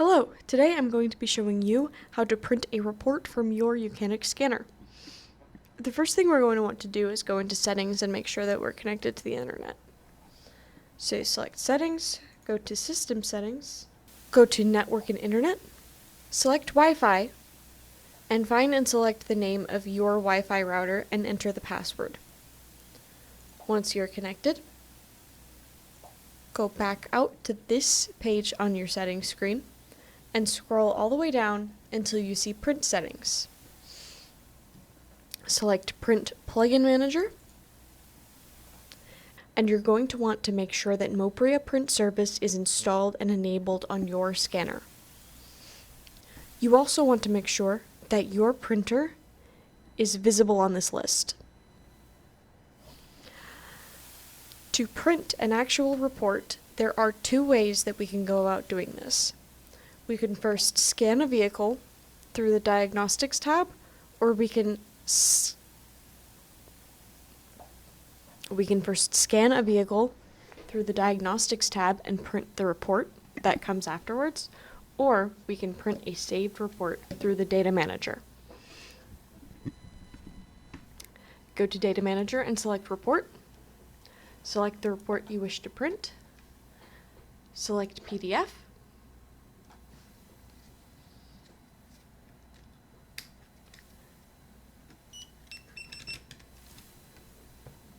Hello, today I'm going to be showing you how to print a report from your YOUCANIC scanner. The first thing we're going to want to do is go into settings and make sure that we're connected to the internet. So select settings, go to system settings, go to network and internet, select Wi-Fi, and find and select the name of your Wi-Fi router and enter the password. Once you're connected, go back out to this page on your settings screen and scroll all the way down until you see print settings. Select Print Plugin Manager, and you're going to want to make sure that Mopria Print Service is installed and enabled on your scanner. You also want to make sure that your printer is visible on this list. To print an actual report, there are two ways that we can go about doing this. We can first scan a vehicle through the Diagnostics tab, or we can first scan a vehicle through the Diagnostics tab and print the report that comes afterwards, or we can print a saved report through the Data Manager. Go to Data Manager and select Report. Select the report you wish to print. Select PDF.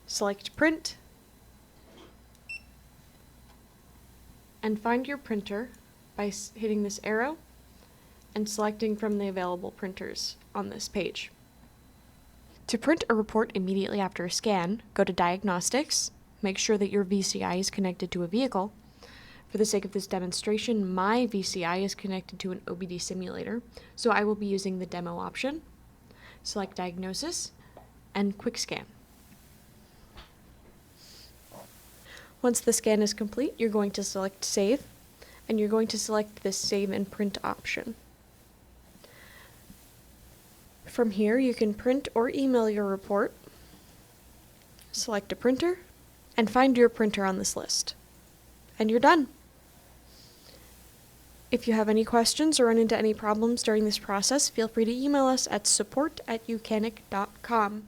Select Print, and find your printer by hitting this arrow and selecting from the available printers on this page. To print a report immediately after a scan, go to Diagnostics, make sure that your VCI is connected to a vehicle. For the sake of this demonstration, my VCI is connected to an OBD simulator, so I will be using the demo option. Select Diagnosis and Quick Scan. Once the scan is complete, you're going to select Save, and you're going to select this Save and Print option. From here, you can print or email your report, select a printer, and find your printer on this list. And you're done. If you have any questions or run into any problems during this process, feel free to email us at support@youcanic.com.